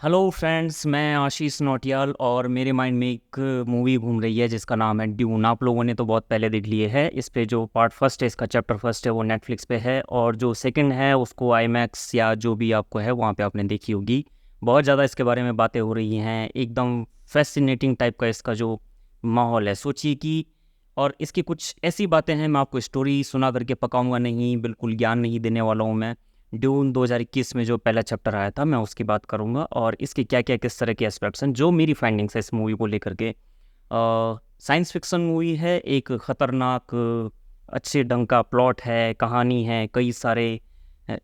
Hello friends, मैं आशीष नौटियाल और मेरे माइंड में एक मूवी घूम रही है जिसका नाम है ड्यून। आप लोगों ने तो बहुत पहले देख लिए है। इस पे जो पार्ट फर्स्ट है, इसका चैप्टर फर्स्ट है, वो नेटफ्लिक्स पे है, और जो सेकंड है उसको आईमैक्स या जो भी आपको है वहाँ पे आपने देखी होगी। बहुत ज़्यादा इसके बारे में बातें हो रही हैं, एकदम फैसिनेटिंग टाइप का इसका जो माहौल है, सोचिए कि। और इसकी कुछ ऐसी बातें हैं, मैं आपको स्टोरी सुना करके पकाऊंगा नहीं, बिल्कुल ज्ञान नहीं देने वाला हूँ मैं। ड्यून 2021 में जो पहला चैप्टर आया था, मैं उसकी बात करूंगा और इसके क्या क्या किस तरह के एस्पेक्ट्स हैं, जो मेरी फाइंडिंग्स है इस मूवी को लेकर के। साइंस फिक्शन मूवी है, एक खतरनाक अच्छे ढंग का प्लॉट है, कहानी है, कई सारे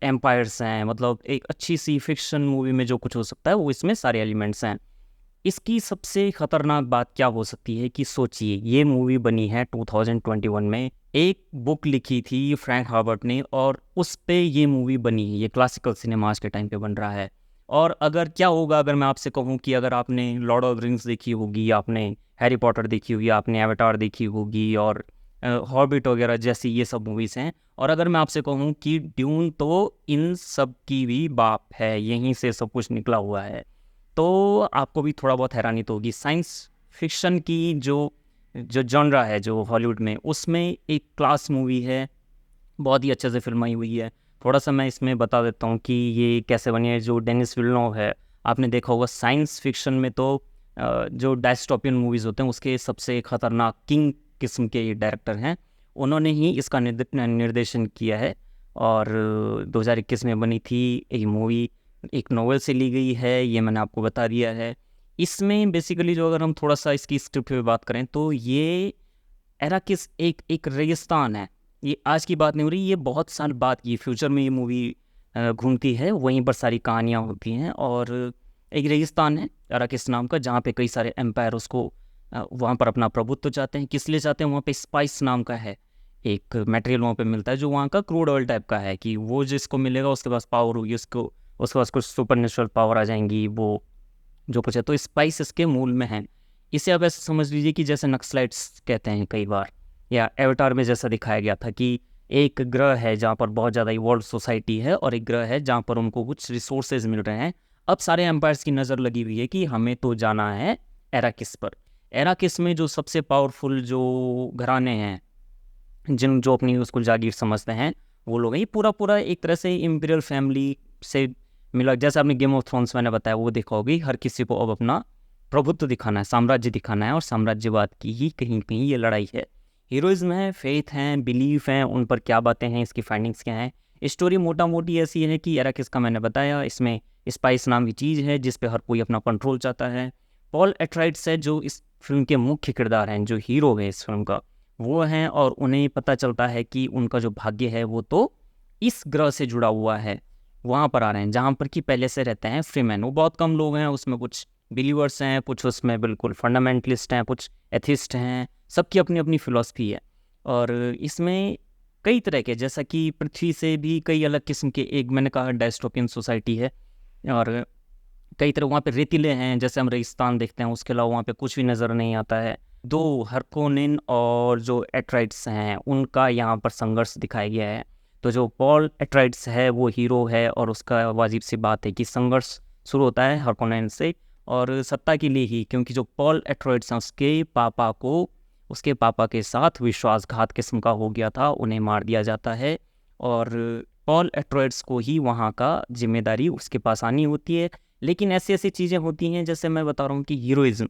एम्पायर्स हैं, मतलब एक अच्छी सी फिक्शन मूवी में जो कुछ हो सकता है वो इसमें सारे एलिमेंट्स हैं। इसकी सबसे खतरनाक बात क्या हो सकती है कि सोचिए, ये मूवी बनी है 2021 में। एक बुक लिखी थी फ्रैंक हार्बर्ट ने और उस पे ये मूवी बनी है। ये क्लासिकल सिनेमा आज के टाइम पे बन रहा है। और अगर क्या होगा अगर मैं आपसे कहूँ कि अगर आपने लॉर्ड ऑफ रिंग्स देखी होगी, आपने हैरी पॉटर देखी होगी, आपने एवेटार देखी होगी और हॉबिट वगैरह जैसी ये सब मूवीज़ हैं, और अगर मैं आपसे कहूँ कि ड्यून तो इन सब की भी बाप है, यहीं से सब कुछ निकला हुआ है, तो आपको भी थोड़ा बहुत हैरानी तो होगी। साइंस फिक्शन की जो जो जॉनरा है जो हॉलीवुड में, उसमें एक क्लास मूवी है, बहुत ही अच्छे से फिल्माई हुई है। थोड़ा सा मैं इसमें बता देता हूँ कि ये कैसे बनी है। जो डेनिस विल्नोव है, आपने देखा होगा साइंस फिक्शन में तो जो डायस्टोपियन मूवीज़ होते हैं उसके सबसे खतरनाक किंग किस्म के ये डायरेक्टर हैं। उन्होंने ही इसका निर्देशन किया है और 2021 में बनी थी ये मूवी। एक नोवेल से ली गई है, ये मैंने आपको बता दिया है। इसमें बेसिकली जो, अगर हम थोड़ा सा इसकी स्क्रिप्ट पे बात करें तो ये एराकिस एक एक रेगिस्तान है। ये आज की बात नहीं हो रही, ये बहुत साल बाद की फ्यूचर में ये मूवी घूमती है, वहीं पर सारी कहानियाँ होती हैं। और एक रेगिस्तान है अराकिस नाम का, जहाँ पे कई सारे एम्पायर उसको वहाँ पर अपना प्रभुत्व चाहते हैं। किस लिए चाहते हैं? वहाँ पे स्पाइस नाम का है एक मटेरियल वहाँ पे मिलता है, जो वहाँ का क्रूड ऑयल टाइप का है, कि वो जिसको मिलेगा उसके पास पावर होगी, उसको उसके पास कुछ सुपर नेचुरल पावर आ जाएंगी, वो जो कुछ है। तो स्पाइस इसके मूल में है। इसे आप ऐसे समझ लीजिए कि जैसे नक्सलाइट्स कहते हैं कई बार, या एवटार में जैसा दिखाया गया था कि एक ग्रह है जहाँ पर बहुत ज़्यादा इवॉल्व सोसाइटी है, और एक ग्रह है जहाँ पर उनको कुछ रिसोर्सेज मिल रहे हैं। अब सारे एम्पायर्स की नज़र लगी हुई है कि हमें तो जाना है एराकिस पर। एराकिस में जो सबसे पावरफुल जो घराने हैं, जिन जो अपनी उसको जागीर समझते हैं, वो लोग हैं। ये पूरा पूरा एक तरह से इम्पीरियल फैमिली से मिला। जैसे आपने गेम ऑफ थ्रोन्स मैंने बताया, वो देखा होगी। हर किसी को अब अपना प्रभुत्व दिखाना है, साम्राज्य दिखाना है, और साम्राज्यवाद की ही कहीं कहीं ये लड़ाई है। हीरोइज्म है, फेथ है, बिलीफ है, उन पर क्या बातें हैं, इसकी फाइंडिंग्स क्या हैं। स्टोरी मोटा मोटी ऐसी है कि एराकिस का मैंने बताया, इसमें स्पाइस नाम की चीज़ है जिस पे हर कोई अपना कंट्रोल चाहता है। पॉल एट्राइड्स है जो इस फिल्म के मुख्य किरदार हैं, जो हीरो है इस फिल्म का, वो हैं। और उन्हें पता चलता है कि उनका जो भाग्य है वो तो इस ग्रह से जुड़ा हुआ है। वहाँ पर आ रहे हैं जहाँ पर कि पहले से रहते हैं फ्रीमैन। वो बहुत कम लोग हैं, उसमें कुछ बिलीवर्स हैं, कुछ उसमें बिल्कुल फंडामेंटलिस्ट हैं, कुछ एथिस्ट हैं, सबकी अपनी अपनी फिलॉसफी है। और इसमें कई तरह के, जैसा कि पृथ्वी से भी कई अलग किस्म के, एक मैंने कहा डायस्टोपियन सोसाइटी है, और कई तरह वहाँ पे रेतीले हैं, जैसे हम रेगिस्तान देखते हैं, उसके अलावा वहाँ पे कुछ भी नज़र नहीं आता है। दो हरकोनिन और जो एट्राइड्स हैं उनका यहाँ पर संघर्ष दिखाया गया है। तो जो पॉल एट्राइड्स है वो हीरो है, और उसका वाजिब सी बात है कि संघर्ष शुरू होता है हरकोनिन से, और सत्ता के लिए ही, क्योंकि जो पॉल एट्राइड्स हैं उसके पापा के साथ विश्वासघात किस्म का हो गया था, उन्हें मार दिया जाता है। और पॉल एट्राइड्स को ही वहाँ का जिम्मेदारी उसके पास आनी होती है। लेकिन ऐसी ऐसी चीज़ें होती हैं, जैसे मैं बता रहा हूँ कि हीरोइज्म,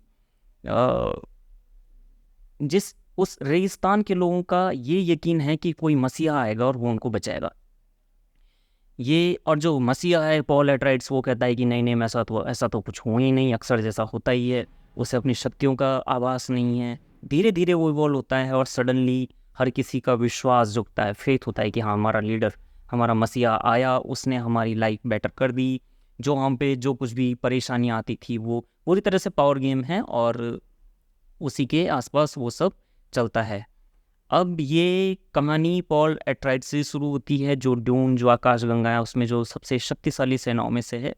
जिस उस रेगिस्तान के लोगों का ये यकीन है कि कोई मसीहा आएगा और वो उनको बचाएगा। ये, और जो मसीहा है पॉल एट्राइड्स, वो कहता है कि नहीं नहीं, ऐसा तो कुछ हो ही नहीं, अक्सर जैसा होता ही है, उसे अपनी शक्तियों का आभास नहीं है। धीरे धीरे वो इवॉल्व होता है और सडनली हर किसी का विश्वास जुटता है, फेथ होता है कि हाँ, हमारा लीडर, हमारा मसीहा आया, उसने हमारी लाइफ बेटर कर दी। जो हम पे जो कुछ भी परेशानियाँ आती थी वो पूरी तरह से पावर गेम है, और उसी के आसपास वो सब चलता है। अब ये कहानी पॉल एट्राइड से शुरू होती है। जो ड्यून, जो आकाशगंगा है, उसमें जो सबसे शक्तिशाली सेनाओं में से है,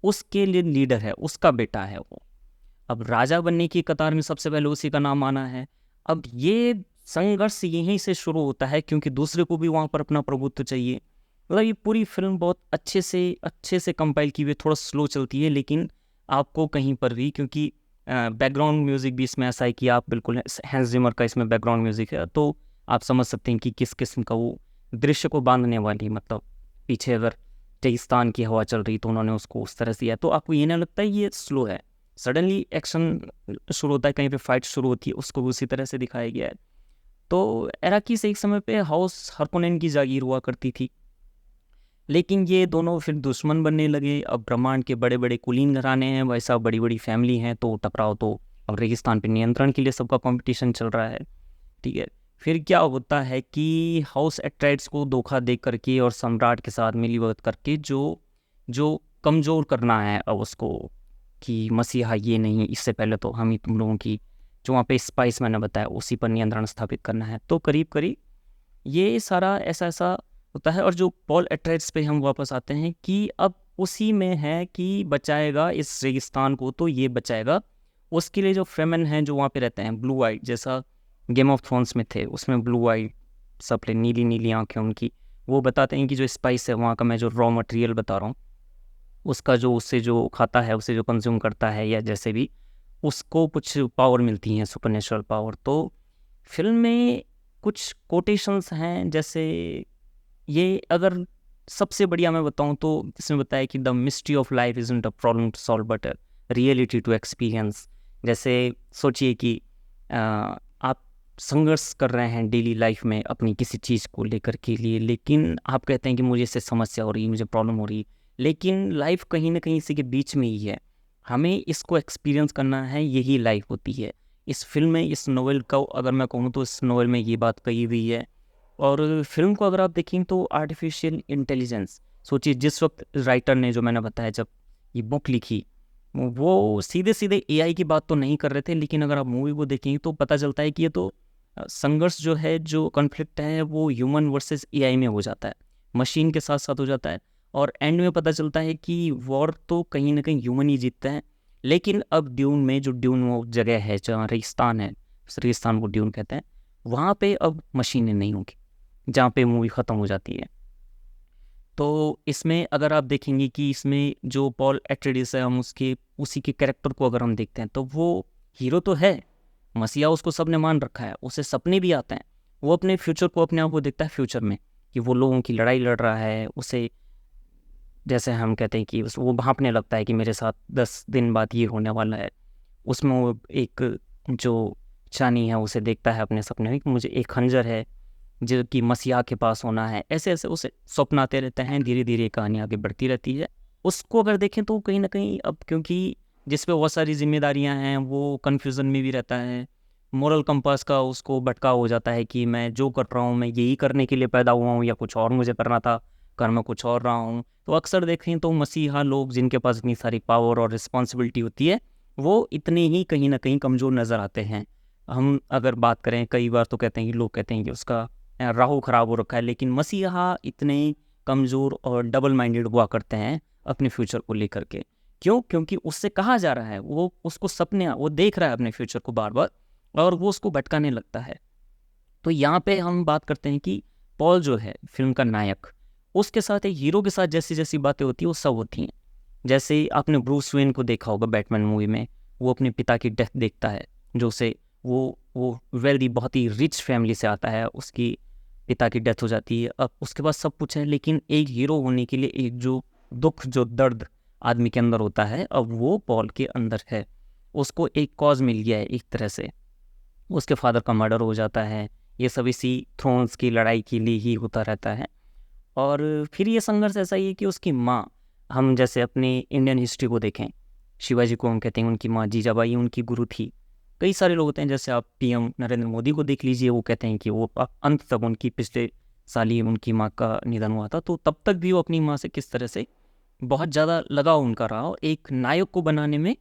उसके लिए लीडर है, उसका बेटा है वो। अब राजा बनने की कतार में सबसे पहले उसी का नाम आना है। अब ये संघर्ष यहीं से शुरू होता है, क्योंकि दूसरे को भी वहाँ पर अपना प्रभुत्व चाहिए। मतलब ये पूरी फिल्म बहुत अच्छे से कंपाइल की हुई, थोड़ा स्लो चलती है, लेकिन आपको कहीं पर भी, क्योंकि बैकग्राउंड म्यूज़िक भी इसमें ऐसा है कि आप बिल्कुल हैंस जिमर का इसमें बैकग्राउंड म्यूज़िक है, तो आप समझ सकते हैं कि किस किस्म का वो दृश्य को बांधने वाली, मतलब पीछे अगर रेगिस्तान की हवा चल रही तो उन्होंने उसको उस तरह से दिया, तो आपको ये ना लगता है ये स्लो है। सडनली एक्शन शुरू होता है, कहीं पे फाइट शुरू होती है, उसको भी उसी तरह से दिखाया गया है। तो एराकी से एक समय पे हाउस हरकोनेन की जागीर हुआ करती थी, लेकिन ये दोनों फिर दुश्मन बनने लगे। अब ब्रह्मांड के बड़े बड़े कुलीन घराने हैं, वैसा बड़ी बड़ी फैमिली हैं, तो टकराव तो अब रेगिस्तान पे नियंत्रण के लिए सबका कंपटीशन चल रहा है। ठीक है, फिर क्या होता है कि हाउस एट्राइड्स को धोखा दे करके और सम्राट के साथ मिलीभगत करके जो जो कमज़ोर करना है अब उसको, कि मसीहा ये नहीं, इससे पहले तो हम ही तुम लोगों की जो वहाँ पे स्पाइस मैंने बताया उसी पर नियंत्रण स्थापित करना है। तो करीब करीब ये सारा ऐसा ऐसा होता है। और जो पॉल एट्राइड्स पे हम वापस आते हैं कि अब उसी में है कि बचाएगा इस रेगिस्तान को, तो ये बचाएगा। उसके लिए जो फेमन हैं जो वहाँ पे रहते हैं, ब्लू आइट, जैसा गेम ऑफ थ्रोन्स में थे, उसमें ब्लू आइट सब नीली नीली आंखें उनकी, वो बताते हैं कि जो स्पाइस है वहाँ का, मैं जो रॉ मटेरियल बता रहा हूँ, उसका जो उससे जो खाता है, उसे जो कंज्यूम करता है या जैसे भी, उसको कुछ पावर मिलती हैं, सुपरनेचुरल पावर। तो फिल्म में कुछ कोटेशंस हैं, जैसे ये अगर सबसे बढ़िया मैं बताऊं तो इसमें बताया कि the mystery of life isn't a problem to solve but a reality to experience. जैसे सोचिए कि आप संघर्ष कर रहे हैं डेली लाइफ में अपनी किसी चीज़ को लेकर के लिए, लेकिन आप कहते हैं कि मुझे इससे समस्या हो रही है, मुझे प्रॉब्लम हो रही है, लेकिन लाइफ कहीं ना कहीं इसी के बीच में ही है, हमें इसको एक्सपीरियंस करना है, यही लाइफ होती है। इस फिल्म में, इस नोवेल का अगर मैं कहूँ तो इस नोवेल में ये बात कही हुई है। और फिल्म को अगर आप देखें तो आर्टिफिशियल इंटेलिजेंस, सोचिए जिस वक्त राइटर ने, जो मैंने बताया, जब ये बुक लिखी, वो सीधे सीधे एआई की बात तो नहीं कर रहे थे, लेकिन अगर आप मूवी को देखेंगे तो पता चलता है कि ये तो संघर्ष जो है, जो कॉन्फ्लिक्ट है, वो ह्यूमन वर्सेस एआई में हो जाता है, मशीन के साथ साथ हो जाता है। और एंड में पता चलता है कि वॉर तो कहीं ना कहीं ह्यूमन ही जीतता है। लेकिन अब ड्यून में, जो ड्यून वो जगह है जहाँ रेगिस्तान है, उस रेगिस्तान को ड्यून कहते हैं, वहाँ पे अब मशीनें नहीं होंगी, जहाँ पे मूवी ख़त्म हो जाती है। तो इसमें अगर आप देखेंगे कि इसमें जो पॉल एट्रेडिस है, हम उसके उसी के कैरेक्टर को अगर हम देखते हैं तो वो हीरो तो है, मसीहा उसको सबने मान रखा है, उसे सपने भी आते हैं, वो अपने फ्यूचर को, अपने आप को देखता है फ्यूचर में कि वो लोगों की लड़ाई लड़ रहा है। उसे जैसे हम कहते हैं कि वो भांपने लगता है कि मेरे साथ 10 दिन बाद ये होने वाला है। उसमें वो एक जो चानी है उसे देखता है अपने सपने में कि मुझे एक खंजर है जो कि मसीहा के पास होना है। ऐसे ऐसे उसे स्वप्न आते रहते हैं, धीरे धीरे कहानी आगे बढ़ती रहती है। उसको अगर देखें तो कहीं ना कहीं अब, क्योंकि जिस पे बहुत सारी जिम्मेदारियां हैं, वो कन्फ्यूज़न में भी रहता है, मोरल कंपास का उसको भटकाव हो जाता है कि मैं जो कर रहा हूँ, मैं यही करने के लिए पैदा हुआ हूँ या कुछ और मुझे करना था, कर मैं कुछ और रहा हूँ। तो अक्सर देखें तो मसीहा लोग जिनके पास इतनी सारी पावर और रिस्पॉन्सिबिलिटी होती है, वो इतने ही कहीं ना कहीं कमज़ोर नज़र आते हैं। हम अगर बात करें, कई बार तो कहते हैं कि लोग कहते हैं कि उसका राहु खराब हो रखा है, लेकिन मसीहा इतने कमज़ोर और डबल माइंडेड हुआ करते हैं अपने फ्यूचर को लेकर के। क्यों? क्योंकि उससे कहा जा रहा है, वो उसको सपने, वो देख रहा है अपने फ्यूचर को बार बार, और वो उसको भटकाने लगता है। तो यहाँ पे हम बात करते हैं कि पॉल जो है फिल्म का नायक, उसके साथ एक हीरो के साथ जैसी जैसी बातें होती हैं वो सब होती हैं। जैसे आपने ब्रूस वेन को देखा होगा बैटमैन मूवी में, वो अपने पिता की डेथ देखता है, जो उसे वो वेल्दी, बहुत ही रिच फैमिली से आता है, उसकी पिता की डेथ हो जाती है। अब उसके पास सब कुछ है, लेकिन एक हीरो होने के लिए एक जो दुख, जो दर्द आदमी के अंदर होता है, अब वो पॉल के अंदर है। उसको एक कॉज मिल गया है एक तरह से, उसके फादर का मर्डर हो जाता है, ये सब इसी थ्रोन्स की लड़ाई के लिए ही होता रहता है। और फिर ये संघर्ष ऐसा ही है कि उसकी माँ, हम जैसे अपनी इंडियन हिस्ट्री को देखें, शिवाजी को हम कहते हैं उनकी माँ जीजाबाई उनकी गुरु थी। कई सारे लोग होते हैं, जैसे आप पीएम नरेंद्र मोदी को देख लीजिए, वो कहते हैं कि वो अंत तक, उनकी पिछले साल ही उनकी माँ का निधन हुआ था, तो तब तक भी वो अपनी माँ से किस तरह से बहुत ज़्यादा लगाव उनका रहा। और एक नायक को बनाने में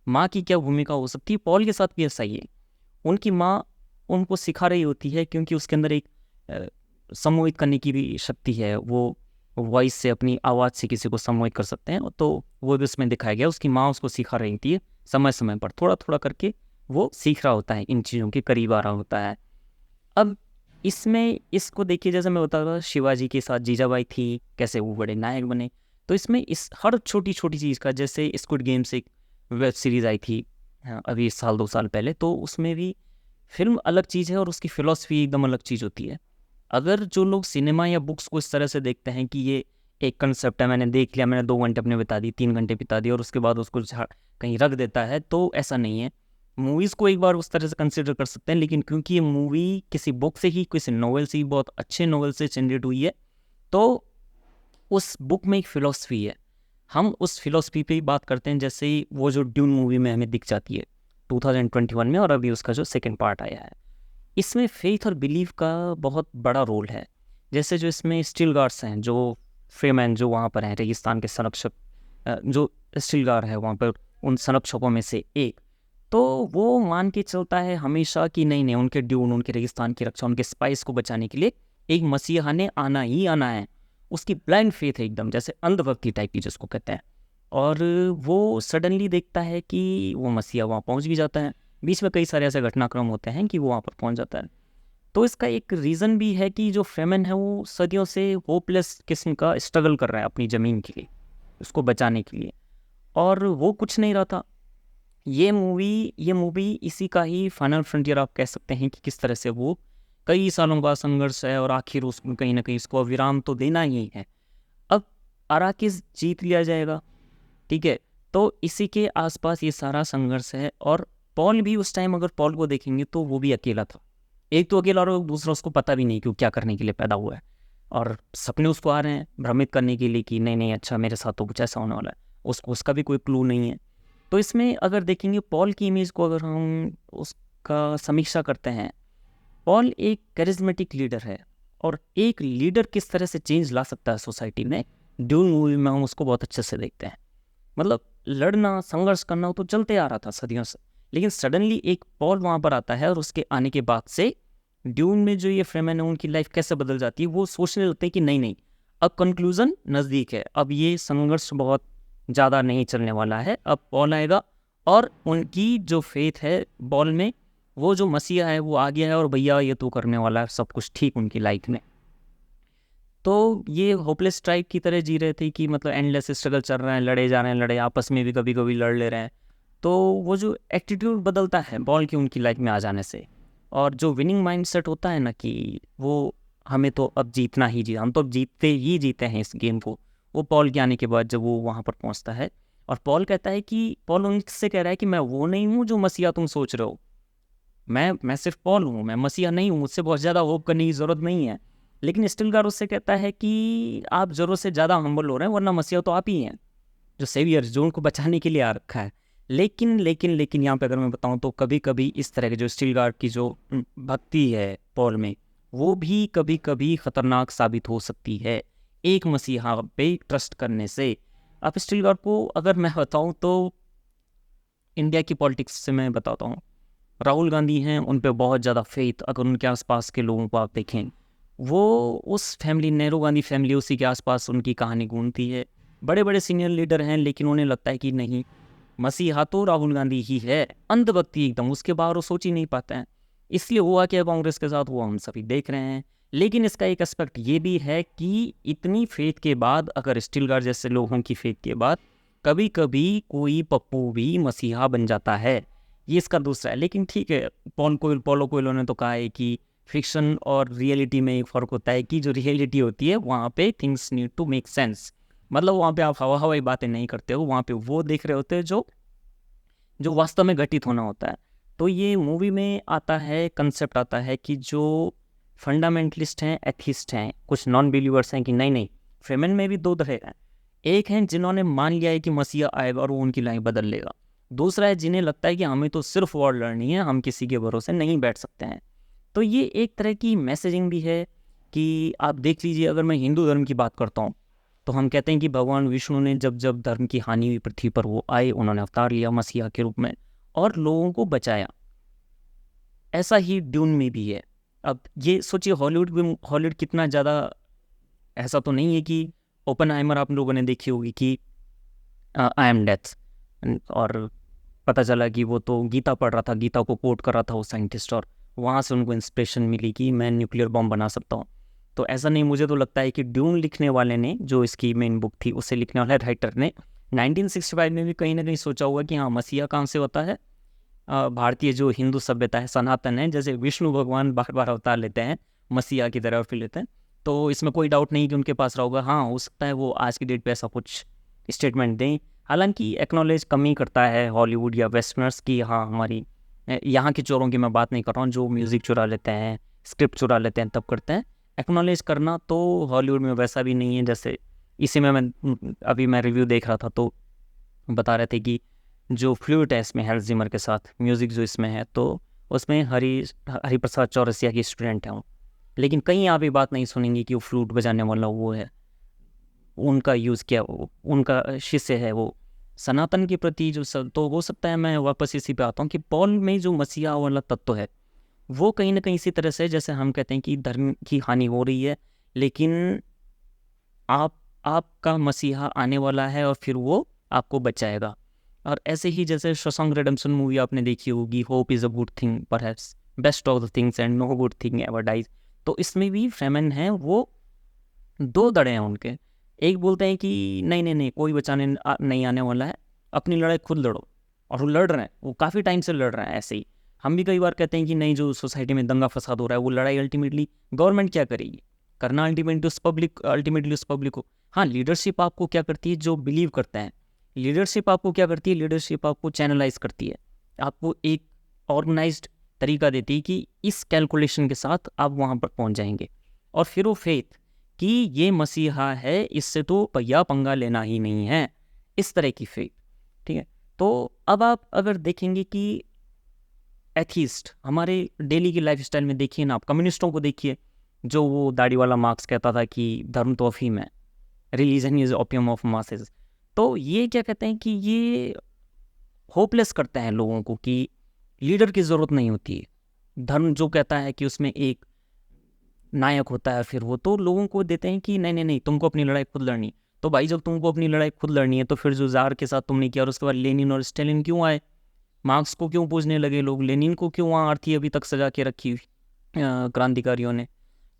माँ की क्या भूमिका हो सकती है, पॉल के साथ भी ऐसा ही है। उनकी माँ उनको सिखा रही होती है, क्योंकि उसके अंदर एक सम्मोहित करने की भी शक्ति है, वो वॉइस से, अपनी आवाज़ से किसी को सम्मोहित कर सकते हैं। तो वो भी उसमें दिखाया गया, उसकी माँ उसको सिखा रही थी, समय समय पर थोड़ा थोड़ा करके वो सीख रहा होता है, इन चीज़ों के करीब आ रहा होता है। अब इसमें इसको देखिए, जैसे मैं बता रहा था शिवाजी के साथ जीजाबाई थी, कैसे वो बड़े नायक बने, तो इसमें इस हर छोटी छोटी चीज़ का, जैसे स्क्विड गेम्स एक वेब सीरीज़ आई थी अभी साल 2 साल पहले, तो उसमें भी फ़िल्म अलग चीज़ है और उसकी फ़िलॉसफ़ी एकदम अलग चीज़ होती है। अगर जो लोग सिनेमा या बुक्स को इस तरह से देखते हैं कि ये एक कंसेप्ट है, मैंने देख लिया, मैंने 2 घंटे अपने बिता दिए, 3 घंटे बिता दिए और उसके बाद उसको कहीं रख देता है, तो ऐसा नहीं है। मूवीज़ को एक बार उस तरह से कंसिडर कर सकते हैं, लेकिन क्योंकि ये मूवी किसी बुक से ही, किसी नॉवेल से ही, बहुत अच्छे नॉवेल से जनरेट हुई है, तो उस बुक में एक फ़िलॉसफ़ी है। हम उस फ़िलॉसफ़ी पे ही बात करते हैं, जैसे ही वो जो ड्यून मूवी में हमें दिख जाती है 2021 में, और अभी उसका जो सेकंड पार्ट आया है। इसमें फेथ और बिलीव का बहुत बड़ा रोल है। जैसे जो इसमें स्टील गार्ड्स हैं, जो फ्रीमैन जो वहाँ पर हैं, रेगिस्तान के संरक्षक, जो स्टील गार्ड है वहाँ पर, उन संरक्षकों में से एक, तो वो मान के चलता है हमेशा कि नहीं नहीं, उनके ड्यून, उनके रेगिस्तान की रक्षा, उनके स्पाइस को बचाने के लिए एक मसीहा ने आना ही आना है। उसकी ब्लाइंड फेथ है एकदम, जैसे अंधभक्ति टाइप की जिसको कहते हैं। और वो सडनली देखता है कि वो मसीहा वहाँ पहुँच भी जाता है। बीच में कई सारे ऐसे घटनाक्रम होते हैं कि वो वहाँ पर पहुँच जाता है। तो इसका एक रीज़न भी है कि जो फ्रेमेन है वो सदियों से होपलेस किस्म का स्ट्रगल कर रहा है अपनी ज़मीन के लिए, उसको बचाने के लिए, और वो कुछ नहीं रहा था। ये मूवी इसी का ही फाइनल फ्रंटियर आप कह सकते हैं कि किस तरह से वो कई सालों का संघर्ष है और आखिर उसमें कहीं ना कहीं इसको विराम तो देना ही है। अब अराकिस जीत लिया जाएगा, ठीक है, तो इसी के आसपास ये सारा संघर्ष है। और पॉल भी उस टाइम, अगर पॉल को देखेंगे तो वो भी अकेला था। एक तो अकेला, और दूसरा उसको पता भी नहीं कि वो क्या करने के लिए पैदा हुआ है, और सपने उसको आ रहे हैं भ्रमित करने के लिए कि नहीं नहीं अच्छा मेरे साथ तो कुछ ऐसा होने वाला है, उसको उसका भी कोई क्लू नहीं है। तो इसमें अगर देखेंगे पॉल की इमेज को, अगर हम उसका समीक्षा करते हैं, पॉल एक करिज्मेटिक लीडर है, और एक लीडर किस तरह से चेंज ला सकता है सोसाइटी में, ड्यून मूवी में हम उसको बहुत अच्छे से देखते हैं। मतलब लड़ना, संघर्ष करना वो तो चलते आ रहा था सदियों से, लेकिन सडनली एक पॉल वहाँ पर आता है, और उसके आने के बाद से ड्यून में जो ये फ्रेमेन है उनकी लाइफ कैसे बदल जाती है। वो सोचने लगते हैं कि नहीं नहीं, अब कंक्लूजन नज़दीक है, अब ये संघर्ष बहुत ज़्यादा नहीं चलने वाला है, अब पॉल आएगा, और उनकी जो फेथ है पॉल में, वो जो मसीहा है वो आ गया है, और भैया ये तो करने वाला है सब कुछ ठीक उनकी लाइफ में। तो ये होपलेस टाइप की तरह जी रहे थे कि मतलब एंडलेस स्ट्रगल चल रहा है, लड़े जा रहे हैं, लड़े आपस में भी कभी कभी लड़ ले रहे हैं। तो वो जो एटीट्यूड बदलता है बॉल की उनकी लाइफ में आ जाने से, और जो विनिंग माइंडसेट होता है ना कि वो हमें तो अब जीतना ही हम तो अब जीतते ही जीते हैं इस गेम को, वो पॉल के आने के बाद जब वो वहाँ पर पहुँचता है, और पॉल कहता है कि पॉल उनसे कह रहा है कि मैं वो नहीं हूँ जो मसीहा तुम सोच रहे हो, मैं सिर्फ पॉल हूँ, मैं मसीहा नहीं हूँ, मुझसे बहुत ज़्यादा होप करने की ज़रूरत नहीं है। लेकिन स्टिलगार उससे कहता है कि आप ज़रूरत से ज़्यादा हम्बल हो रहे हैं, वरना मसीहा तो आप ही हैं जो सेवियर, जो उनको बचाने के लिए आ रखा है। लेकिन यहाँ पे अगर मैं बताऊँ तो कभी कभी इस तरह के जो स्टिलगार की जो भक्ति है पॉल में, वो भी कभी कभी ख़तरनाक साबित हो सकती है एक मसीहा पे ट्रस्ट करने से। आप स्टिलगार को अगर मैं बताऊँ तो इंडिया की पॉलिटिक्स से मैं बताता हूँ, राहुल गांधी हैं, उन पे बहुत ज़्यादा फेथ, अगर उनके आसपास के लोगों को आप देखें, वो उस फैमिली, नेहरू गांधी फैमिली, उसी के आसपास उनकी कहानी घूमती है। बड़े बड़े सीनियर लीडर हैं, लेकिन उन्हें लगता है कि नहीं, मसीहा तो राहुल गांधी ही है। अंधभक्ति एकदम, उसके बाहर वो सोच ही नहीं पाते हैं। इसलिए हुआ क्या कांग्रेस के साथ, वो हम सभी देख रहे हैं। लेकिन इसका एक एस्पेक्ट ये भी है कि इतनी फेथ के बाद, अगर स्टीलगार्ड जैसे लोगों की फेथ के बाद कभी कभी कोई पप्पू भी मसीहा बन जाता है, ये इसका दूसरा है। लेकिन ठीक है, पोलो कोएल्हो ने तो कहा है कि फिक्शन और रियलिटी में एक फ़र्क होता है, कि जो रियलिटी होती है वहाँ पे things need to make sense. मतलब वहाँ पे आप हवाई बातें नहीं करते हो, वहाँ पे वो देख रहे होते हैं जो जो वास्तव में घटित होना होता है। तो ये मूवी में आता है, कंसेप्ट आता है कि जो फंडामेंटलिस्ट हैं, एथिस्ट हैं, कुछ नॉन बिलीवर्स हैं कि नहीं नहीं, फ्रेमेन में भी दो तरह हैं। एक हैं जिन्होंने मान लिया है कि मसीहा आएगा और वो उनकी लाइफ बदल लेगा। दूसरा है जिन्हें लगता है कि हमें तो सिर्फ वॉर लड़नी है, हम किसी के भरोसे नहीं बैठ सकते हैं। तो ये एक तरह की मैसेजिंग भी है कि आप देख लीजिए, अगर मैं हिंदू धर्म की बात करता हूँ तो हम कहते हैं कि भगवान विष्णु ने जब जब धर्म की हानि हुई पृथ्वी पर, वो आए, उन्होंने अवतार लिया मसीहा के रूप में और लोगों को बचाया। ऐसा ही ड्यून में भी है। अब ये सोचिए, हॉलीवुड कितना ज़्यादा, ऐसा तो नहीं है कि ओपनहाइमर आप लोगों ने देखी होगी कि आई एम डेथ, और पता चला कि वो तो गीता पढ़ रहा था, गीता को कोट कर रहा था वो साइंटिस्ट, और वहाँ से उनको इंस्पिरेशन मिली कि मैं न्यूक्लियर बॉम्ब बना सकता हूँ। तो ऐसा नहीं, मुझे तो लगता है कि ड्यून लिखने वाले ने, जो इसकी मेन बुक थी उसे लिखने वाले राइटर ने 1965 में भी कहीं ना कहीं सोचा हुआ कि हाँ मसीहा कहाँ से होता है, भारतीय जो हिंदू सभ्यता है, सनातन है, जैसे विष्णु भगवान बार बार अवतार लेते हैं मसीहा की तरह फिर लेते हैं, तो इसमें कोई डाउट नहीं कि उनके पास रहा होगा। हाँ हो सकता है वो आज की डेट पे ऐसा कुछ स्टेटमेंट दें, हालांकि एक्नॉलेज कम ही करता है हॉलीवुड या वेस्टर्नर्स की। हाँ हमारी यहाँ के चोरों की मैं बात नहीं कर रहा हूँ, जो म्यूज़िक चुरा लेते हैं, स्क्रिप्ट चुरा लेते हैं, तब करते हैं। एक्नॉलेज करना तो हॉलीवुड में वैसा भी नहीं है। जैसे इसी में मैं अभी मैं रिव्यू देख रहा था तो बता रहे थे कि जो फ्लूट है इसमें हेंस जिमर के साथ म्यूज़िक जो इसमें है, तो उसमें हरि प्रसाद चौरसिया की स्टूडेंट है वो। लेकिन कहीं आप ये बात नहीं सुनेंगे कि वो फ्लूट बजाने वाला वो है, उनका यूज़ किया, उनका शिष्य है वो सनातन के प्रति जो सब। तो हो सकता है मैं वापस इसी पे आता हूँ कि पॉल में जो मसीहा वाला तत्व है वो कहीं ना कहीं इसी तरह से, जैसे हम कहते हैं कि धर्म की हानि हो रही है, लेकिन आपका मसीहा आने वाला है और फिर वो आपको बचाएगा। और ऐसे ही जैसे शशांक रिडेम्पशन मूवी आपने देखी होगी, hope is a good thing perhaps best of the things and no good thing ever dies. तो इसमें भी फेमन है, वो दो धड़े हैं उनके। एक बोलते हैं कि नहीं नहीं नहीं कोई बचाने नहीं आने वाला है, अपनी लड़ाई खुद लड़ो, और वो लड़ रहे हैं, वो काफ़ी टाइम से लड़ रहे हैं। ऐसे ही हम भी कई बार कहते हैं कि नहीं जो सोसाइटी में दंगा फसाद हो रहा है वो लड़ाई अल्टीमेटली गवर्नमेंट क्या करेगी, करना अल्टीमेटली उस पब्लिक को। हाँ लीडरशिप आपको क्या करती है, जो बिलीव करते हैं, लीडरशिप आपको क्या करती है, लीडरशिप आपको चैनलाइज करती है, आपको एक ऑर्गेनाइज्ड तरीका देती है कि इस कैलकुलेशन के साथ आप वहाँ पर पहुँच जाएंगे। और फिर वो फेथ कि ये मसीहा है, इससे तो भैया पंगा लेना ही नहीं है, इस तरह की फेथ। ठीक है, तो अब आप अगर देखेंगे कि एथीस्ट हमारे डेली की लाइफस्टाइल में देखिए ना, आप कम्युनिस्टों को देखिए, जो वो दाढ़ी वाला मार्क्स कहता था कि धर्म तो अफीम है, religion is opium of masses. तो ये क्या कहते हैं कि ये होपलेस करते हैं लोगों को कि लीडर की ज़रूरत नहीं होती है। धर्म जो कहता है कि उसमें एक नायक होता है, फिर वो तो लोगों को देते हैं कि नहीं नहीं नहीं तुमको अपनी लड़ाई खुद लड़नी। तो भाई जब तुमको अपनी लड़ाई खुद लड़नी है तो फिर जो जार के साथ तुमने किया और उसके बाद लेनिन और स्टालिन क्यों आए, मार्क्स को क्यों पूछने लगे लोग, लेनिन को क्यों वहाँ आरती अभी तक सजा के रखी हुई क्रांतिकारियों ने।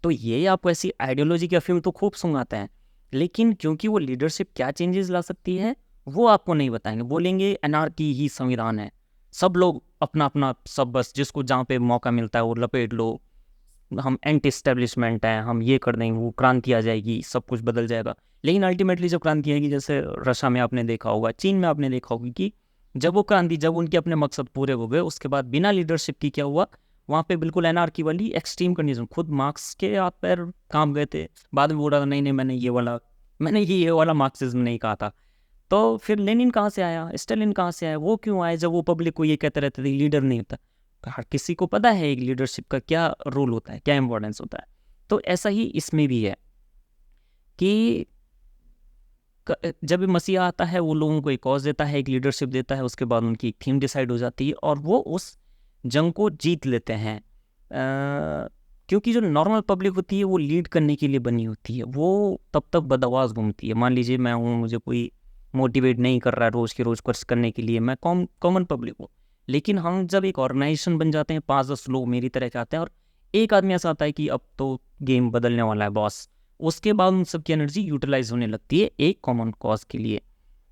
तो ये आपको ऐसी आइडियोलॉजी की अफीम तो खूब सुंगाते हैं, लेकिन क्योंकि वो लीडरशिप क्या चेंजेस ला सकती है वो आपको नहीं बताएंगे। बोलेंगे एनार्की ही संविधान है, सब लोग अपना अपना सब बस जिसको जहाँ पे मौका मिलता है वो लपेट लो, हम एंटी एस्टेब्लिशमेंट हैं, हम ये कर देंगे, वो क्रांति आ जाएगी, सब कुछ बदल जाएगा। लेकिन अल्टीमेटली जब क्रांति आएगी, जैसे रशिया में आपने देखा होगा, चीन में आपने देखा होगा कि जब वो क्रांति, जब उनके अपने मकसद पूरे हो गए, उसके बाद बिना लीडरशिप की क्या हुआ, वहाँ पे बिल्कुल एनार्की वाली एक्सट्रीम कंडीशन। खुद मार्क्स के हाथ पैर काम गए थे, बाद में बोल रहा था नहीं नहीं मैंने ये वाला मार्क्सिज्म नहीं कहा था। तो फिर लेनिन कहाँ से आया, स्टालिन कहाँ से आया, वो क्यों आए, जब वो पब्लिक को ये कहते रहते थे लीडर नहीं होता। हर किसी को पता है एक लीडरशिप का क्या रोल होता है, क्या इंपॉर्टेंस होता है। तो ऐसा ही इसमें भी है कि जब मसीहा आता है वो लोगों को एक कॉज देता है, एक लीडरशिप देता है, उसके बाद उनकी एक थीम डिसाइड हो जाती है और वो उस जंग को जीत लेते हैं। क्योंकि जो नॉर्मल पब्लिक होती है वो लीड करने के लिए बनी होती है, वो तब तक बदआवाज़ घूमती है। मान लीजिए मैं हूँ, मुझे कोई मोटिवेट नहीं कर रहा है रोज़ के रोज़ कुछ करने के लिए, मैं कॉमन पब्लिक हूँ। लेकिन हम जब एक ऑर्गेनाइजेशन बन जाते हैं, 5-10 लोग मेरी तरह के आते हैं और एक आदमी ऐसा आता है कि अब तो गेम बदलने वाला है बॉस, उसके बाद उन सबकी एनर्जी यूटिलाइज होने लगती है एक कॉमन कॉज के लिए।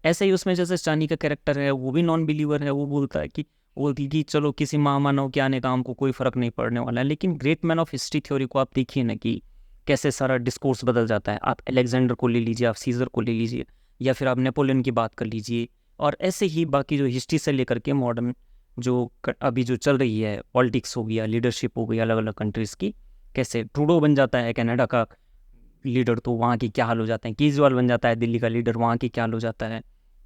ऐसे ही उसमें जैसे चानी का कैरेक्टर है, वो भी नॉन बिलीवर है, वो बोलता है कि चलो किसी महामानव के आने का हमको कोई फ़र्क नहीं पड़ने वाला है। लेकिन great man of history theory को आप देखिए ना कि कैसे सारा डिस्कोर्स बदल जाता है। आप अलेक्जेंडर को ले लीजिए, आप सीजर को ले लीजिए, या फिर आप नेपोलियन की बात कर लीजिए, और ऐसे ही बाकी जो हिस्ट्री से लेकर के मॉडर्न जो अभी जो चल रही है, पॉलिटिक्स हो गया, लीडरशिप हो गई अलग अलग कंट्रीज़ की, कैसे ट्रूडो बन जाता है कनाडा का लीडर तो वहाँ की क्या हाल हो जाते हैं, केजरीवाल बन जाता है दिल्ली का लीडर, वहाँ की क्या हाल हो जाता है,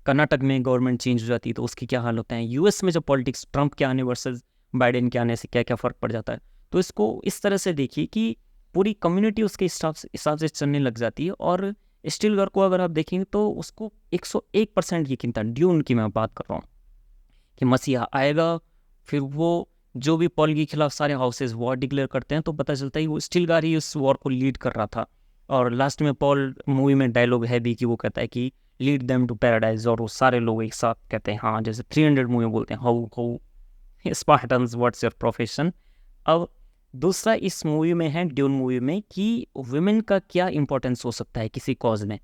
कर्नाटक में गवर्नमेंट चेंज हो जाती है तो उसके क्या हाल होता है, यूएस में जो पॉलिटिक्स ट्रंप के आने वर्सेस बाइडेन के आने से क्या क्या फ़र्क पड़ जाता है। तो इसको इस तरह से देखिए कि पूरी कम्युनिटी उसके हिसाब से चलने लग जाती है। और स्टीलगर को अगर आप देखेंगे तो उसको 101% यकीन था, ड्यून की मैं बात कर रहा हूँ, कि मसीहा आएगा, फिर वो जो भी पॉल के खिलाफ सारे हाउसेज वॉर डिक्लेयर करते हैं तो पता चलता है वो स्टीलगर ही उस वॉर को लीड कर रहा था। और लास्ट में पॉल मूवी में डायलॉग है भी कि वो कहता है कि लीड देम टू पैराडाइज, और वो सारे लोग एक साथ कहते हैं हाँ, जैसे 300 मूवी बोलते हैं how Spartans what's your profession. अब दूसरा इस मूवी में है, ड्यून मूवी में, कि वुमेन का क्या इंपॉर्टेंस हो सकता है किसी कॉज में।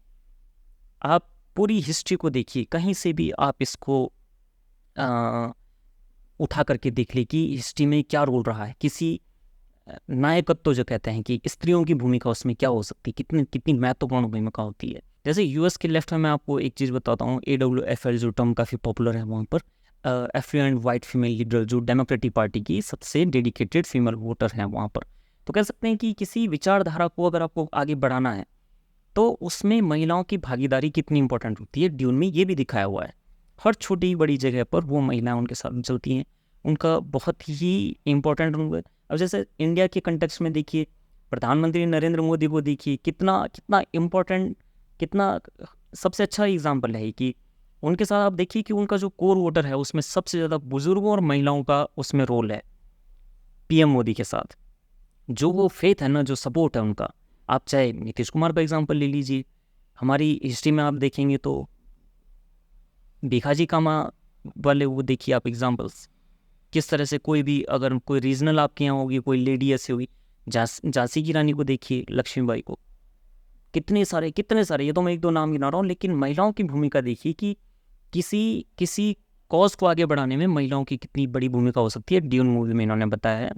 आप पूरी हिस्ट्री को देखिए, कहीं से भी आप इसको अ, उठा करके देख ले कि हिस्ट्री में क्या रोल रहा है। किसी नायकत्व जो कहते हैं कि स्त्रियों की भूमिका उसमें क्या हो सकती है, कितनी कितनी महत्वपूर्ण भूमिका होती है। जैसे यूएस के लेफ्ट में मैं आपको एक चीज़ बताता हूँ, AWFL जो टर्म काफ़ी पॉपुलर है वहाँ पर, एफ्लुएंट वाइट फीमेल लीडर, जो डेमोक्रेटिक पार्टी की सबसे डेडिकेटेड फीमेल वोटर हैं वहाँ पर। तो कह सकते हैं कि किसी विचारधारा को अगर आपको आगे बढ़ाना है तो उसमें महिलाओं की भागीदारी कितनी इंपॉर्टेंट होती है, ड्यून में ये भी दिखाया हुआ है। हर छोटी बड़ी जगह पर वो महिलाएं उनके साथ चलती हैं, उनका बहुत ही इम्पोर्टेंट रोल है। अब जैसे इंडिया के कंटेक्स्ट में देखिए, प्रधानमंत्री नरेंद्र मोदी को देखिए, कितना कितना इम्पोर्टेंट, कितना सबसे अच्छा एग्जाम्पल है कि उनके साथ आप देखिए कि उनका जो कोर वोटर है उसमें सबसे ज़्यादा बुजुर्गों और महिलाओं का उसमें रोल है। पीएम मोदी के साथ जो वो फेथ है ना, जो सपोर्ट है उनका, आप चाहे नीतीश कुमार का एग्जाम्पल ले लीजिए, हमारी हिस्ट्री में आप देखेंगे तो भिखाजी कामा वाले वो देखिए आप एग्जाम्पल्स, किस तरह से कोई भी अगर कोई रीजनल आपके यहाँ होगी, कोई लेडी ऐसी हुई, झांसी की रानी को देखिए, लक्ष्मीबाई को, कितने सारे, ये तो मैं एक दो नाम गिना रहा हूँ, लेकिन महिलाओं की भूमिका देखिए कि किसी किसी कॉज को आगे बढ़ाने में महिलाओं की कितनी बड़ी भूमिका हो सकती है, ड्यून मूवी में इन्होंने बताया है।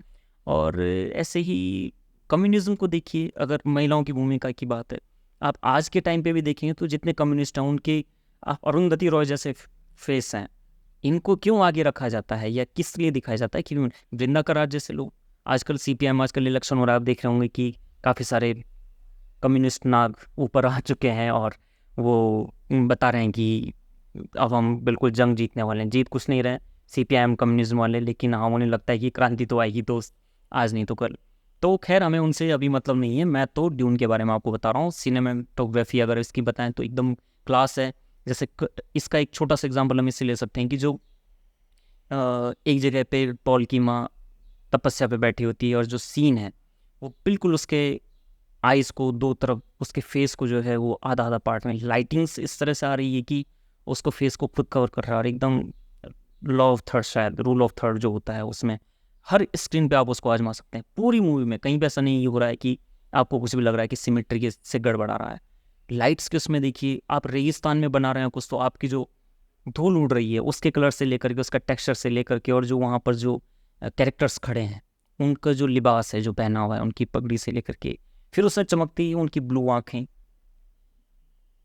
और ऐसे ही कम्युनिज्म को देखिए, अगर महिलाओं की भूमिका की बात है, आप आज के टाइम पे भी देखेंगे तो जितने कम्युनिस्ट हैं उनके, आप अरुंधति रॉय जैसे फेस हैं, इनको क्यों आगे रखा जाता है या किस लिए दिखाया जाता है कि वृंदा करार जैसे लोग, आजकल CPM, आजकल इलेक्शन हो रहा है, आप देख रहे होंगे कि काफ़ी सारे कम्युनिस्ट नाग ऊपर आ चुके हैं और वो बता रहे हैं कि अब हम बिल्कुल जंग जीतने वाले हैं। जीत कुछ नहीं रहे CPM कम्युनिज्म वाले, लेकिन हाँ उन्हें लगता है कि क्रांति तो आएगी दोस्त, आज नहीं तो कल। तो खैर हमें उनसे अभी मतलब नहीं है, मैं तो ड्यून के बारे में आपको बता रहा हूँ। सिनेमेटोग्राफी अगर इसकी बताएं तो एकदम क्लास है। जैसे इसका एक छोटा सा एग्जाम्पल हम इससे ले सकते हैं कि जो एक जगह पे पॉल की माँ तपस्या पे बैठी होती है और जो सीन है वो बिल्कुल उसके आइज़ को दो तरफ, उसके फेस को जो है वो आधा आधा पार्ट में लाइटिंग्स इस तरह से आ रही है कि उसको फेस को खुद कवर कर रहा है, और एकदम लॉ ऑफ थर्ड, शायद रूल ऑफ थर्ड जो होता है उसमें हर स्क्रीन पे आप उसको आजमा सकते हैं। पूरी मूवी में कहीं पे ऐसा नहीं हो रहा है कि आपको कुछ भी लग रहा है कि सिमेट्री से गड़बड़ा रहा है। लाइट्स के उसमें देखिए, आप रेगिस्तान में बना रहे हैं कुछ, तो आपकी जो धूल उड़ रही है उसके कलर से लेकर के, उसका टेक्सचर से लेकर के, और जो वहाँ पर जो कैरेक्टर्स खड़े हैं उनका जो लिबास है, जो पहना हुआ है, उनकी पगड़ी से लेकर के, फिर उससे चमकती है उनकी ब्लू आँखें,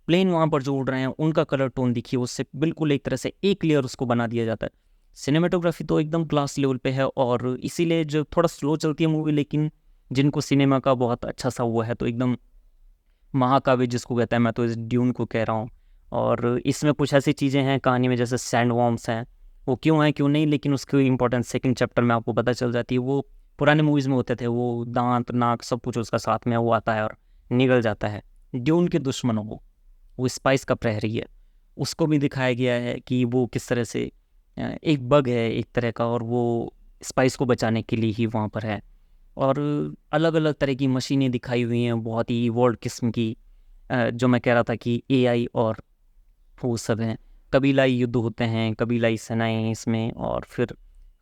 प्लेन वहाँ पर जो उड़ रहे हैं उनका कलर टोन देखिए, उससे बिल्कुल एक तरह से एक लेयर उसको बना दिया जाता है। सिनेमेटोग्राफी तो एकदम क्लास लेवल पे है, और इसीलिए जो थोड़ा स्लो चलती है मूवी, लेकिन जिनको सिनेमा का बहुत अच्छा सा हुआ है तो एकदम महाकाव्य जिसको कहता है, मैं तो इस ड्यून को कह रहा हूँ। और इसमें कुछ ऐसी चीज़ें हैं कहानी में, जैसे सैंड वॉर्म्स हैं, वो क्यों हैं क्यों नहीं, लेकिन उसकी इंपॉर्टेंस सेकंड चैप्टर में आपको पता चल जाती है। वो पुराने मूवीज़ में होते थे, वो दांत नाक सब कुछ उसका साथ में वो आता है और निगल जाता है। ड्यून के दुश्मनों को, वो स्पाइस का प्रहरी है, उसको भी दिखाया गया है कि वो किस तरह से एक बग है एक तरह का, और वो स्पाइस को बचाने के लिए ही वहाँ पर है। और अलग अलग तरह की मशीनें दिखाई हुई हैं, बहुत ही इवॉल्व किस्म की, जो मैं कह रहा था कि AI और वो सब हैं। कबीलाई युद्ध होते हैं, कबीलाई सेनाएं हैं इसमें, और फिर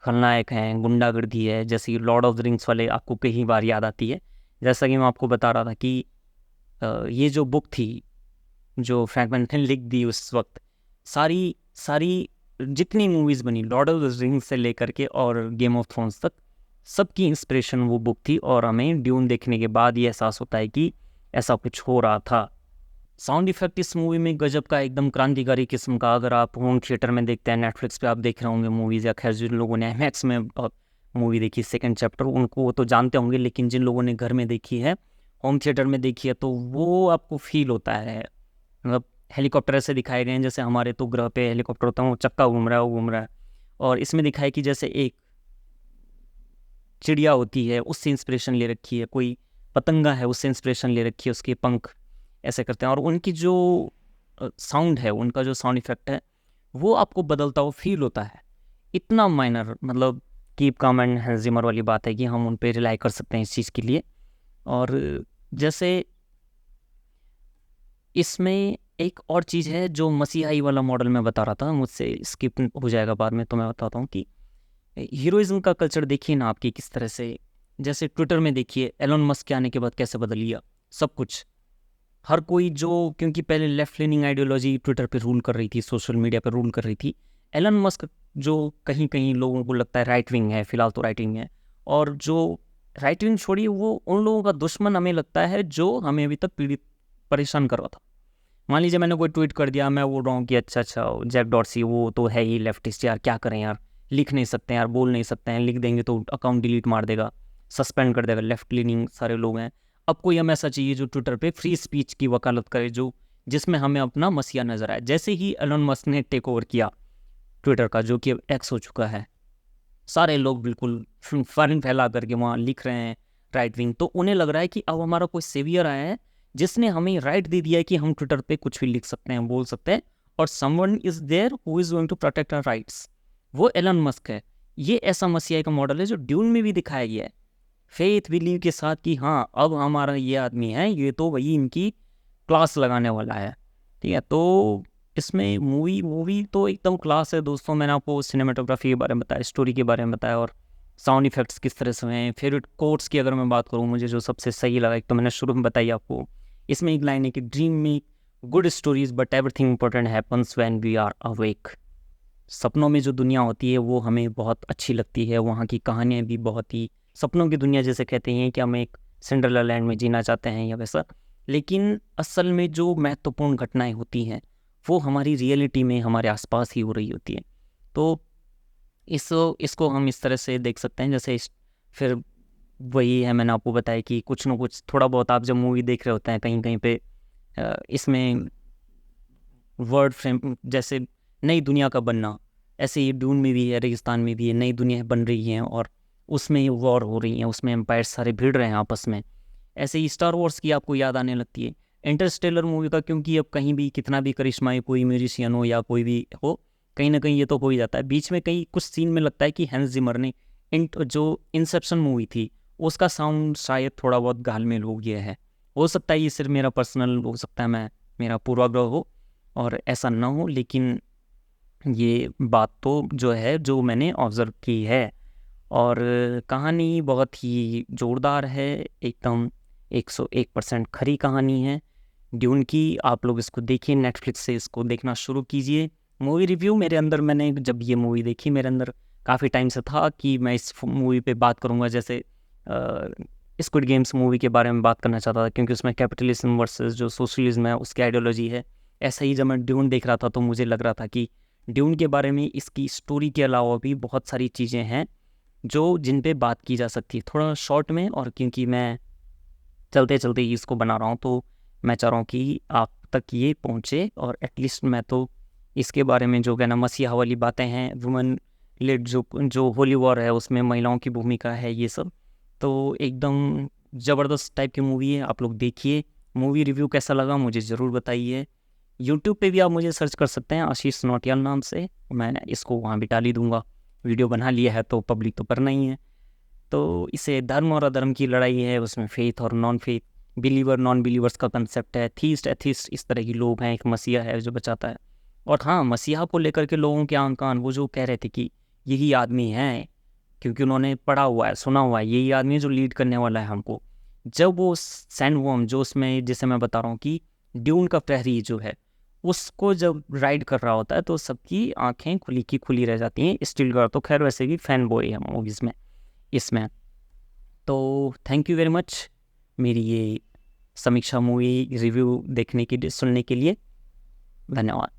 खलनायक हैं, गुंडागर्दी है, जैसे लॉर्ड ऑफ द रिंग्स वाले आपको कई बार याद आती है। जैसा कि मैं आपको बता रहा था कि ये जो बुक थी जो फ्रैंकलिन ने लिख दी उस वक्त, सारी सारी जितनी मूवीज़ बनी लॉर्ड ऑफ द रिंग्स से लेकर के और गेम ऑफ थ्रोन्स तक, सबकी इंस्पिरेशन वो बुक थी। और हमें ड्यून देखने के बाद ये एहसास होता है कि ऐसा कुछ हो रहा था। साउंड इफेक्ट इस मूवी में गजब का, एकदम क्रांतिकारी किस्म का। अगर आप होम थिएटर में देखते हैं, नेटफ्लिक्स पे आप देख रहे होंगे मूवीज़, या खैर जिन लोगों ने IMAX में मूवी देखी सेकंड चैप्टर, उनको वो तो जानते होंगे, लेकिन जिन लोगों ने घर में देखी है, होम थिएटर में देखी है, तो वो आपको फील होता है। मतलब हेलीकॉप्टर ऐसे दिखाए गए हैं जैसे हमारे तो ग्रह पे हेलीकॉप्टर होता है, वो चक्का घूम रहा है, वो घूम रहा है। और इसमें दिखाया कि जैसे एक चिड़िया होती है उससे इंस्पिरेशन ले रखी है, कोई पतंगा है उससे इंस्पिरेशन ले रखी है, उसके पंख ऐसे करते हैं। और उनकी जो साउंड है, उनका जो साउंड इफेक्ट है, वो आपको बदलता हुआ फील होता है। इतना माइनर, मतलब keep calm and Hans Zimmer वाली बात है कि हम उन पर रिलाई कर सकते हैं इस चीज़ के लिए। और जैसे इसमें एक और चीज़ है जो मसीहाई वाला मॉडल में बता रहा था, मुझसे स्किप हो जाएगा बाद में, तो मैं बताता हूँ कि हीरोइज्म का कल्चर देखिए ना आपकी किस तरह से, जैसे ट्विटर में देखिए एलोन मस्क के आने के बाद कैसे बदल गया सब कुछ। हर कोई जो, क्योंकि पहले लेफ्ट लेनिंग आइडियोलॉजी ट्विटर पे रूल कर रही थी, सोशल मीडिया पे रूल कर रही थी। एलन मस्क जो कहीं कहीं लोगों को लगता है राइट विंग है, फिलहाल तो राइट विंग है, और जो राइट विंग छोड़िए, वो उन लोगों का दुश्मन हमें लगता है जो हमें अभी तक पीड़ित परेशान कर रहा था। मान लीजिए मैंने कोई ट्वीट कर दिया, मैं बोल रहा हूँ कि अच्छा जैक डॉर्सी वो तो है ही लेफ्टिस्ट यार, क्या करें यार, लिख नहीं सकते यार, बोल नहीं सकते हैं, लिख देंगे तो अकाउंट डिलीट मार देगा, सस्पेंड कर देगा, लेफ्ट लीनिंग सारे लोग हैं। अब कोई हमें ऐसा चाहिए जो ट्विटर पे फ्री स्पीच की वकालत करे, जो जिसमें हमें अपना मसीहा नजर आए। जैसे ही एलन मस्क ने टेक ओवर किया ट्विटर का, जो कि एक्स हो चुका है, सारे लोग बिल्कुल फन फैला करके वहाँ लिख रहे हैं राइट विंग। तो उन्हें लग रहा है कि अब हमारा कोई सेवियर आया है जिसने हमें राइट दे दिया है कि हम ट्विटर पे कुछ भी लिख सकते हैं, बोल सकते हैं, और someone is there who is going to protect our rights. वो एलन मस्क है। ये ऐसा मसीहा का मॉडल है जो ड्यून में भी दिखाया गया है, फेथ बिलीव के साथ कि हाँ अब हमारा ये आदमी है, ये तो वही इनकी क्लास लगाने वाला है। ठीक है, तो इसमें मूवी तो एकदम क्लास है दोस्तों। मैंने आपको सिनेमाटोग्राफी के बारे में बताया, स्टोरी के बारे में बताया, और साउंड इफेक्ट्स किस तरह से हैं। फेवरेट कोट्स की अगर मैं बात करूँ, मुझे जो सबसे सही लगा, एक तो मैंने शुरू में बताई आपको, इसमें एक लाइन है कि ड्रीम में good stories but everything important happens when we are awake. सपनों में जो दुनिया होती है वो हमें बहुत अच्छी लगती है, वहाँ की कहानियाँ भी बहुत ही सपनों की दुनिया जैसे कहते हैं कि हम एक सिंड्रेला लैंड में जीना चाहते हैं या वैसा। लेकिन असल में जो महत्वपूर्ण घटनाएं होती हैं वो हमारी रियलिटी में हमारे आसपास ही हो रही होती है। तो इसको हम इस तरह से देख सकते हैं। जैसे फिर वही है, मैंने आपको बताया कि कुछ ना कुछ थोड़ा बहुत आप जब मूवी देख रहे होते हैं कहीं कहीं पे इसमें वर्ड फ्रेम, जैसे नई दुनिया का बनना, ऐसे ही ड्यून में भी है, रेगिस्तान में भी है, नई दुनिया बन रही हैं और उसमें वॉर हो रही हैं, उसमें एम्पायर सारे भिड़ रहे हैं आपस में। ऐसे ही स्टार वॉर्स की आपको याद आने लगती है, इंटरस्टेलर मूवी का, क्योंकि अब कहीं भी कितना भी करिश्माई कोई म्यूजिशियन हो या कोई भी हो, कहीं ना कहीं ये तो हो ही जाता है। बीच में कहीं कुछ सीन में लगता है कि हैंस जिमर ने जो इंसेप्शन मूवी थी उसका साउंड शायद थोड़ा बहुत घालमेल हो गया है। हो सकता है ये सिर्फ मेरा पर्सनल हो सकता है, मैं मेरा पूर्वाग्रह हो और ऐसा ना हो, लेकिन ये बात तो जो है जो मैंने ऑब्ज़र्व की है। और कहानी बहुत ही ज़ोरदार है, एकदम 101% खरी कहानी है ड्यून की। आप लोग इसको देखिए, नेटफ्लिक्स से इसको देखना शुरू कीजिए। मूवी रिव्यू मेरे अंदर, मैंने जब ये मूवी देखी मेरे अंदर काफ़ी टाइम से था कि मैं इस मूवी पे बात करूँगा, जैसे स्क्विड गेम्स मूवी के बारे में बात करना चाहता था, क्योंकि उसमें कैपिटलिज्म वर्सेस जो सोशलिज्म है उसकी आइडियोलॉजी है। ऐसा ही जब मैं ड्यून देख रहा था तो मुझे लग रहा था कि ड्यून के बारे में इसकी स्टोरी के अलावा भी बहुत सारी चीज़ें हैं जो जिन पे बात की जा सकती है थोड़ा शॉर्ट में। और क्योंकि मैं चलते चलते ही इसको बना रहा हूँ तो मैं चाह रहा हूँ कि आप तक ये पहुँचे, और एटलीस्ट मैं तो इसके बारे में जो कहना मसीहा वाली बातें हैं, वुमेन लेड जो होली वॉर है उसमें महिलाओं की भूमिका है, ये सब तो एकदम ज़बरदस्त टाइप की मूवी है। आप लोग देखिए, मूवी रिव्यू कैसा लगा मुझे ज़रूर बताइए। यूट्यूब पे भी आप मुझे सर्च कर सकते हैं आशीष नौटियाल नाम से, मैं इसको वहाँ भी डाल ही दूँगा। वीडियो बना लिया है तो पब्लिक तो करना ही है। तो इसे धर्म और अधर्म की लड़ाई है, उसमें फेथ और non faith, believer non believers का कंसेप्ट है, थीस्ट एथिस्ट इस तरह की लोग हैं, एक मसीहा है जो बचाता है। और हाँ, मसीहा को लेकर के लोगों के आन कान वो जो कह रहे थे कि यही आदमी है, क्योंकि उन्होंने पढ़ा हुआ है, सुना हुआ है, यही आदमी है जो लीड करने वाला है हमको। जब वो सैंडवर्म जो उसमें, जिसे मैं बता रहा हूँ कि ड्यून का प्रहरी जो है, उसको जब राइड कर रहा होता है तो सबकी आंखें खुली की खुली रह जाती हैं। स्टील गर्ल तो खैर वैसे भी फैन बॉय है मूवीज़ में, इसमें। तो थैंक यू वेरी मच मेरी ये समीक्षा मूवी रिव्यू देखने के लिए, सुनने के लिए। धन्यवाद।